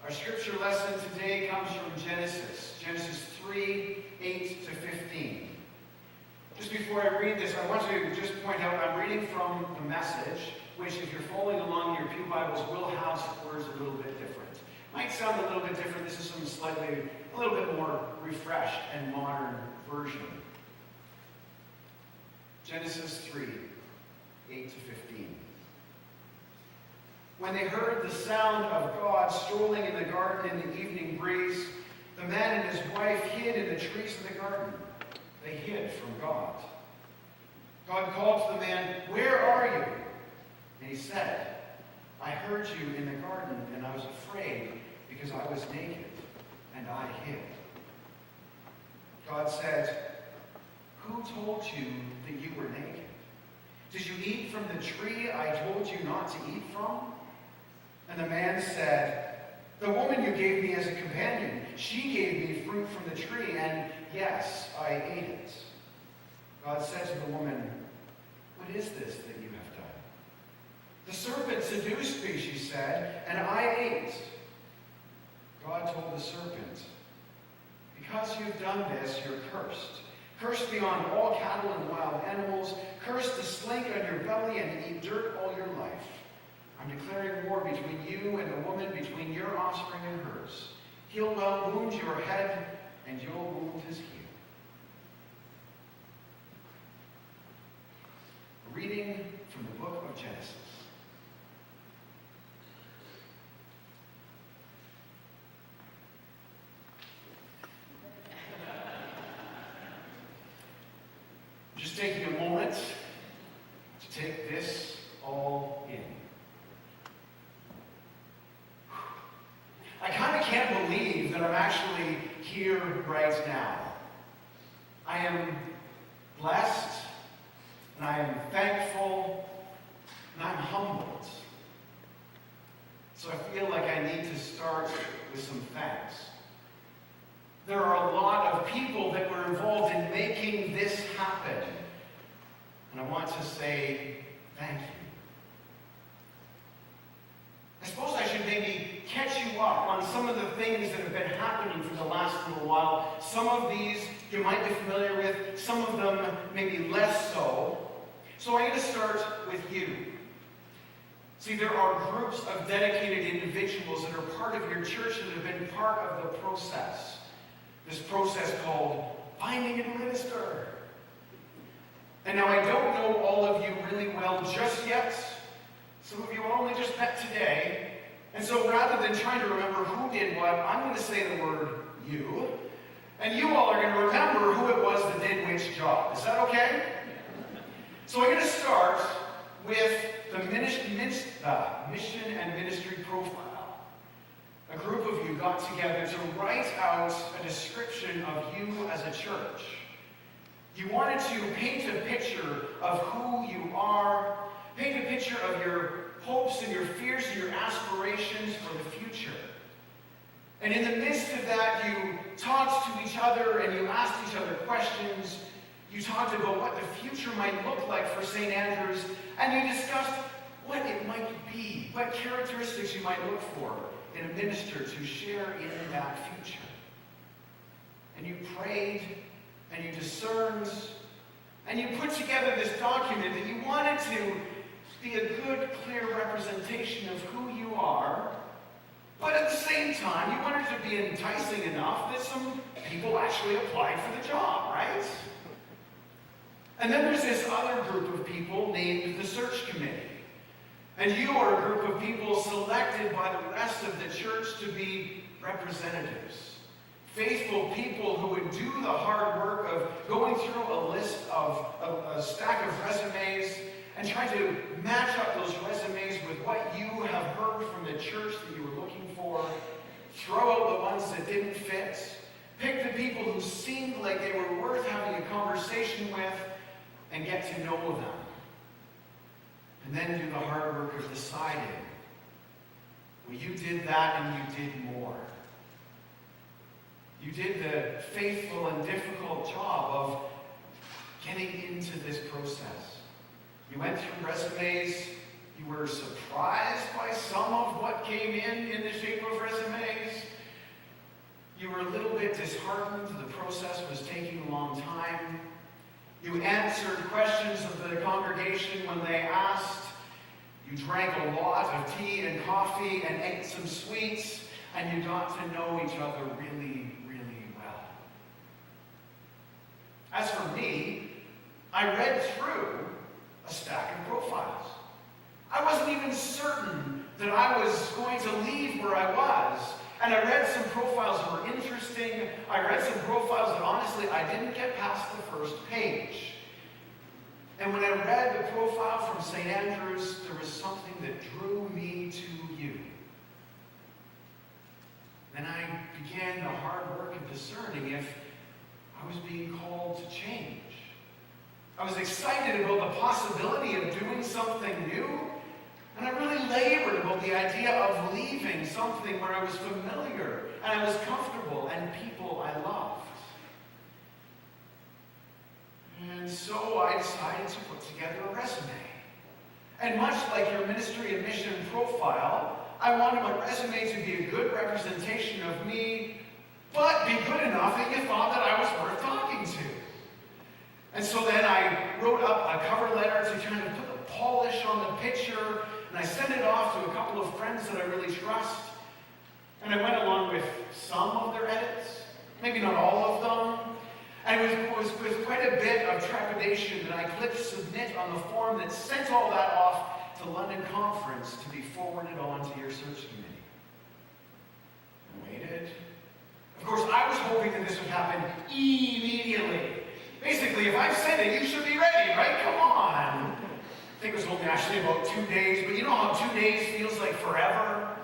Our scripture lesson today comes from Genesis 3, 8 to 15. Just before I read this, I want to just point out I'm reading from the Message, which if you're following along in your pew Bibles will have words a little bit different. Might sound a little bit different. This is a little bit more refreshed and modern version. Genesis 3, 8 to 15. When they heard the sound of God strolling in the garden in the evening breeze, the man and his wife hid in the trees of the garden. They hid from God. God called to the man, "Where are you?" And he said, "I heard you in the garden, and I was afraid because I was naked, and I hid." God said, "Who told you that you were naked? Did you eat from the tree I told you not to eat from?" And the man said, "The woman you gave me as a companion, she gave me fruit from the tree, and yes, I ate it." God said to the woman, "What is this that you have done?" "The serpent seduced me," she said, "and I ate." God told the serpent, "Because you've done this, you're cursed. Cursed beyond all cattle and wild animals, cursed to slink on your belly and eat dirt all your life. I'm declaring war between you and the woman, between your offspring and hers. He'll wound your head, and you'll wound his heel." A reading from the book of Genesis. Just taking a moment to take this all in. I kind of can't believe that I'm actually here right now. I am blessed, and I am thankful, and I'm humbled. So I feel like I need to start with some thanks. There are a lot of people that were involved in making this happen, and I want to say thank you. I suppose I should maybe catch you up on some of the things that have been happening for the last little while. Some of these you might be familiar with, some of them maybe less so. So I'm going to start with you. See, there are groups of dedicated individuals that are part of your church that have been part of the process. This process called finding a minister. And now I don't know all of you really well just yet. Some of you only just met today. And so rather than trying to remember who did what, I'm going to say the word you. And you all are going to remember who it was that did which job. Is that okay? So I'm going to start with the mission and ministry profile. A group of you got together to write out a description of you as a church. You wanted to paint a picture of who you are, paint a picture of your hopes and your fears and your aspirations for the future. And in the midst of that, you talked to each other and you asked each other questions. You talked about what the future might look like for St. Andrews, and you discussed what it might be, what characteristics you might look for in a minister to share in that future. And you prayed, and you discerned, and you put together this document that you wanted to be a good, clear representation of who you are, but at the same time, you wanted to be enticing enough that some people actually applied for the job, right? And then there's this other group of people named the search committee. And you are a group of people selected by the rest of the church to be representatives. Faithful people who would do the hard work of going through a stack of resumes and try to match up those resumes with what you have heard from the church that you were looking for, throw out the ones that didn't fit, pick the people who seemed like they were worth having a conversation with, and get to know them. And then do the hard work of deciding. Well, you did that and you did more. You did the faithful and difficult job of getting into this process. You went through resumes. You were surprised by some of what came in the shape of resumes. You were a little bit disheartened. The process was taking a long time. You answered questions of the congregation when they asked. You drank a lot of tea and coffee and ate some sweets, and you got to know each other really, really well. As for me, I read through a stack of profiles. I wasn't even certain that I was going to leave where I was. And I read some profiles that were interesting. I read some profiles that honestly I didn't get past the first page. And when I read the profile from St. Andrews, there was something that drew me to you. Then I began the hard work of discerning if I was being called to change. I was excited about the possibility of doing something new. And I really labored about the idea of leaving something where I was familiar and I was comfortable and people I loved. And so I decided to put together a resume. And much like your ministry and mission profile, I wanted my resume to be a good representation of me, but be good enough that you thought that I was worth talking to. And so then I wrote up a cover letter to kind of put the polish on the picture. And I sent it off to a couple of friends that I really trust. And I went along with some of their edits, maybe not all of them. And it was with quite a bit of trepidation that I clicked submit on the form that sent all that off to London Conference to be forwarded on to your search committee. I waited. Of course, I was hoping that this would happen immediately. Basically, if I've sent it, you should be ready, right? Come on. I think it was only actually about 2 days, but you know how 2 days feels like forever?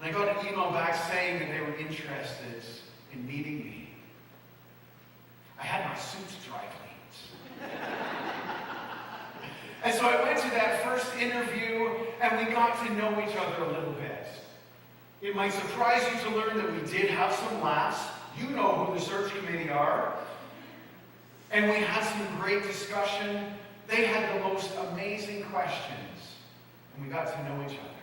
And I got an email back saying that they were interested in meeting me. I had my suit dry cleaned. And so I went to that first interview, and we got to know each other a little bit. It might surprise you to learn that we did have some laughs. You know who the search committee are. And we had some great discussion. They had the most amazing questions, and we got to know each other.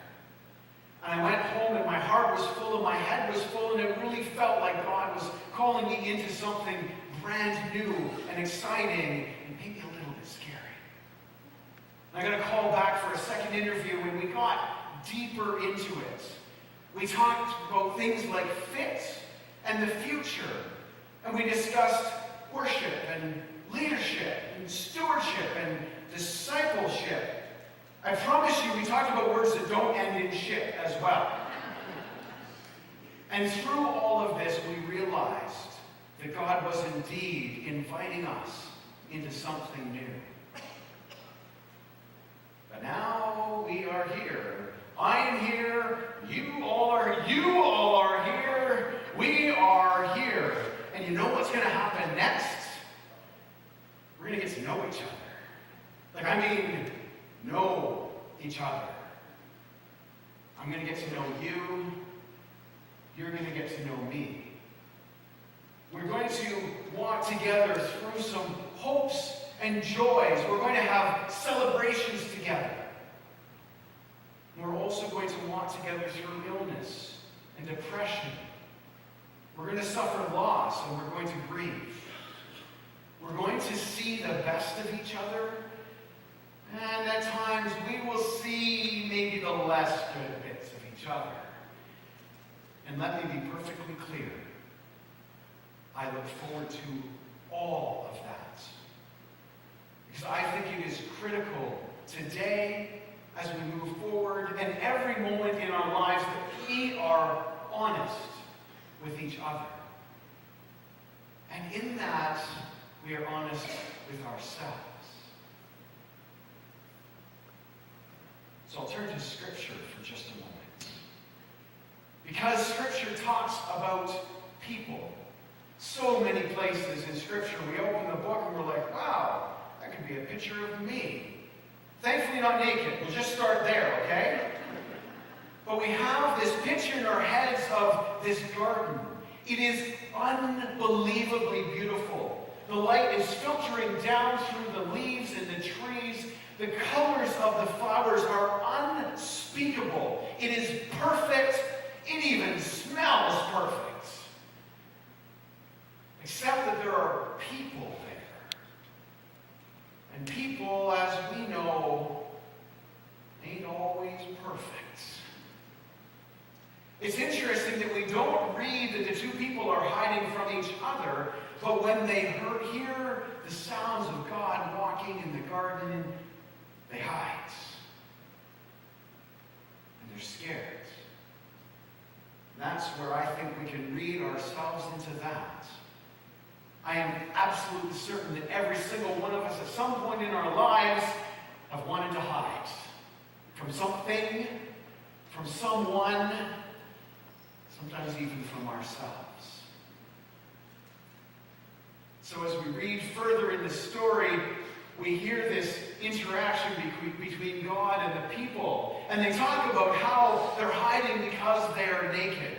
And I went home, and my heart was full, and my head was full, and it really felt like God was calling me into something brand new and exciting, and maybe a little bit scary. And I got a call back for a second interview, and we got deeper into it. We talked about things like fit and the future, and we discussed worship and leadership and stewardship and discipleship. I promise you, we talked about words that don't end in ship as well. And through all of this, we realized that God was indeed inviting us into something new. But now we are here. I am here. You all are here. We are here. And you know what's going to happen next? We're going to get to know each other. Know each other. I'm going to get to know you. You're going to get to know me. We're going to walk together through some hopes and joys. We're going to have celebrations together. We're also going to walk together through illness and depression. We're going to suffer loss, and we're going to grieve. We're going to see the best of each other, and at times we will see maybe the less good bits of each other. And let me be perfectly clear. I look forward to all of that. Because I think it is critical today, as we move forward, and every moment in our lives, that we are honest with each other. And in that, we are honest with ourselves. So I'll turn to Scripture for just a moment. Because Scripture talks about people. So many places in Scripture, we open the book and we're like, wow, that could be a picture of me. Thankfully not naked. We'll just start there, okay? But we have this picture in our heads of this garden. It is unbelievably beautiful. The light is filtering down through the leaves and the trees. The colors of the flowers are unspeakable. It is perfect. It even smells perfect. always perfect. It's interesting that we don't read that the two people are hiding from each other, but when they hear the sounds of God walking in the garden, they hide. And they're scared. That's where I think we can read ourselves into that. I am absolutely certain that every single one of us at some point in our lives have wanted to hide from something, from someone, sometimes even from ourselves. So as we read further in the story, we hear this interaction between God and the people. And they talk about how they're hiding because they are naked.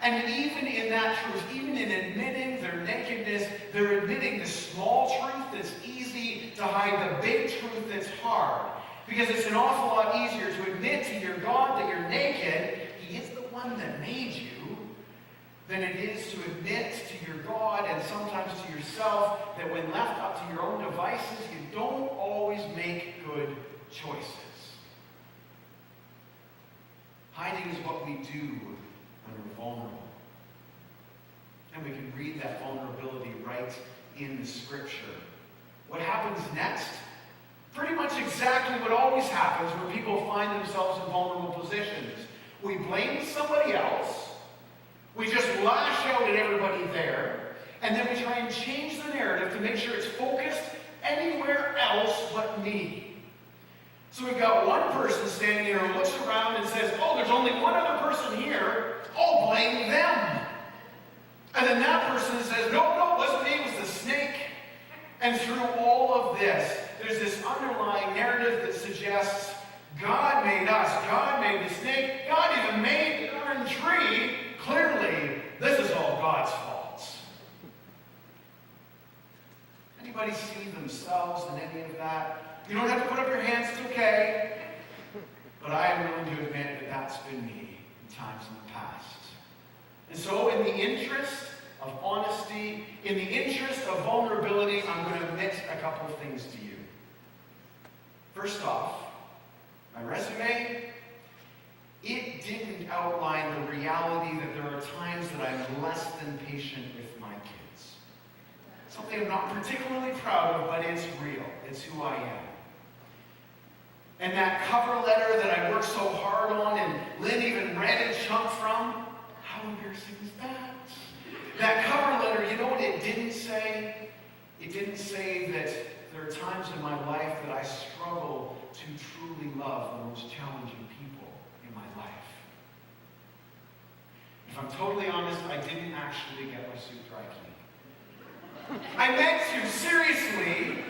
And even in that truth, even in admitting their nakedness, they're admitting the small truth that's easy to hide, the big truth that's hard. Because it's an awful lot easier to admit to your God that you're naked, He is the one that made you, than it is to admit to your God and sometimes to yourself that when left up to your own devices, you don't always make good choices. Hiding is what we do when we're vulnerable. And we can read that vulnerability right in the Scripture. What happens next? Pretty much exactly what always happens when people find themselves in vulnerable positions. We blame somebody else. We just lash out at everybody there. And then we try and change the narrative to make sure it's focused anywhere else but me. So we've got one person standing here who looks around and says, oh, there's only one other person here. I'll blame them. And then that person says, no, it wasn't me, it was the snake. And through all of this, there's this underlying narrative that suggests God made us, God made the snake, God even made the darn tree. Clearly, this is all God's fault. Anybody see themselves in any of that? You don't have to put up your hands, it's okay. But I am willing to admit that that's been me in times in the past. And so in the interest of honesty, in the interest of vulnerability, I'm going to admit a couple of things to you. First off, my resume, it didn't outline the reality that there are times that I'm less than patient with my kids. Something I'm not particularly proud of, but it's real. It's who I am. And that cover letter that I worked so hard on and Lynn even read a chunk from, how embarrassing is that? That cover letter, you know what it didn't say? It didn't say that there are times in my life that I struggle to truly love the most challenging people in my life. If I'm totally honest, I didn't actually get my suit dry cleaned. I meant to, seriously.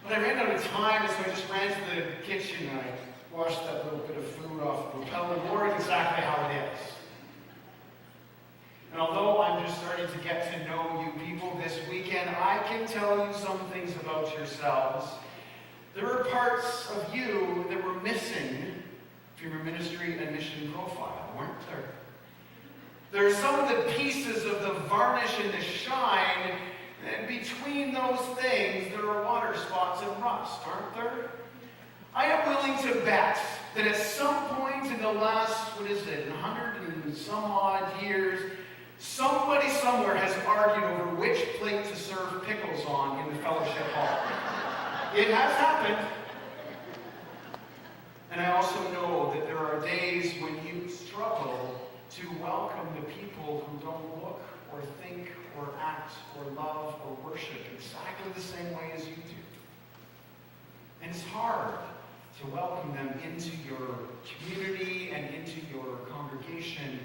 But I ran out of time, and so I just ran to the kitchen and I washed that little bit of food off the lapel and wore it exactly how it is. And although I'm just starting to get to know you people this weekend, I can tell you some things about yourselves. There are parts of you that were missing from your ministry and mission profile, weren't there? There are some of the pieces of the varnish and the shine, and between those things, there are water spots and rust, aren't there? I am willing to bet that at some point in the last, 100 and some odd years, somebody somewhere has argued over which plate to serve pickles on in the fellowship hall. It has happened. And I also know that there are days when you struggle to welcome the people who don't look or think or act or love or worship exactly the same way as you do. And it's hard to welcome them into your community and into your congregation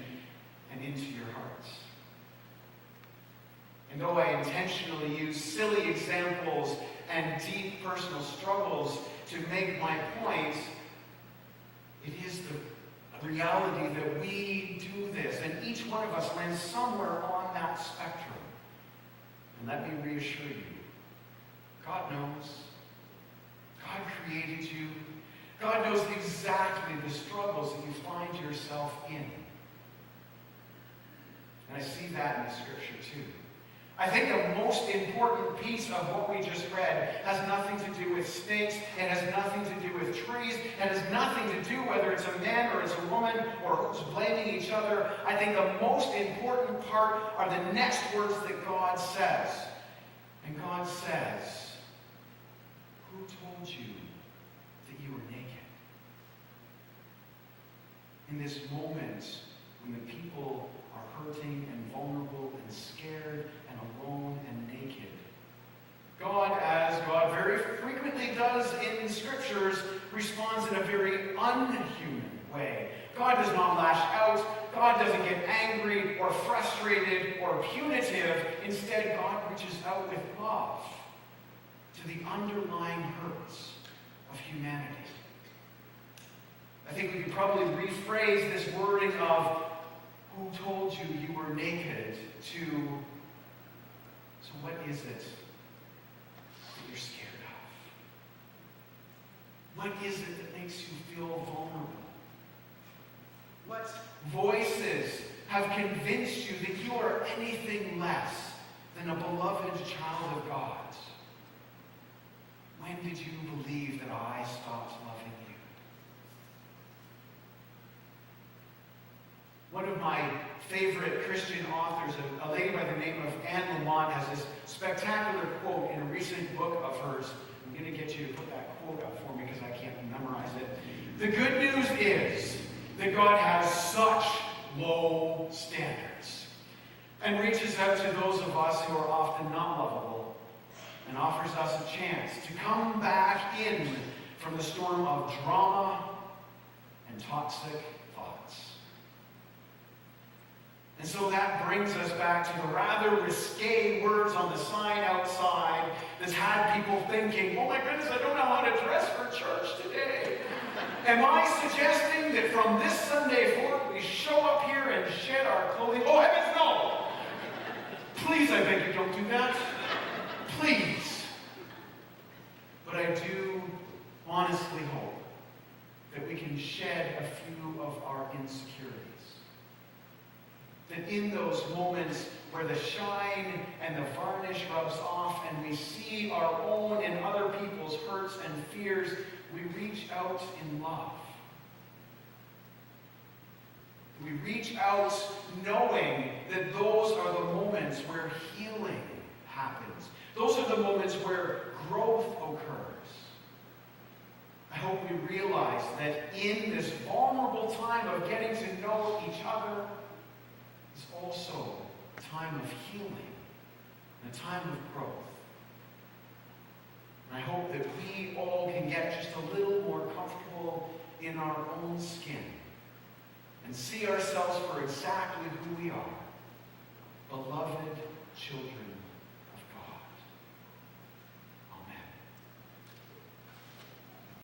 and into your hearts. And though I intentionally use silly examples and deep personal struggles to make my point, it is the reality that we do this, and each one of us lands somewhere on that spectrum. And let me reassure you, God knows. God created you. God knows exactly the struggles that you find yourself in. And I see that in the Scripture too. I think the most important piece of what we just read has nothing to do with snakes. It has nothing to do with trees. It has nothing to do whether it's a man or it's a woman or who's blaming each other. I think the most important part are the next words that God says. And God says, "Who told you that you were naked?" In this moment when the people are hurting and vulnerable and scared and alone and naked, God, as God very frequently does in scriptures, responds in a very unhuman way. God does not lash out. God doesn't get angry or frustrated or punitive. Instead, God reaches out with love to the underlying hurts of humanity. I think we could probably rephrase this wording of "who told you you were naked" to, "so what is it that you're scared of? What is it that makes you feel vulnerable? What voices have convinced you that you are anything less than a beloved child of God? When did you believe that I stopped loving you?" One of my favorite Christian authors, a lady by the name of Anne Lamott, has this spectacular quote in a recent book of hers. I'm going to get you to put that quote up for me because I can't memorize it. "The good news is that God has such low standards and reaches out to those of us who are often not lovable and offers us a chance to come back in from the storm of drama and toxic thoughts." And so that brings us back to the rather risque words on the sign outside that's had people thinking, "Oh my goodness, I don't know how to dress for church today." Am I suggesting that from this Sunday forward we show up here and shed our clothing? Oh heavens, no! Please, I beg you, don't do that. Please. But I do honestly hope that we can shed a few of our insecurities. That in those moments where the shine and the varnish rubs off and we see our own and other people's hurts and fears, we reach out in love. We reach out knowing that those are the moments where healing happens. Those are the moments where growth occurs. I hope we realize that in this vulnerable time of getting to know each other is also a time of healing and a time of growth. And I hope that we all can get just a little more comfortable in our own skin and see ourselves for exactly who we are.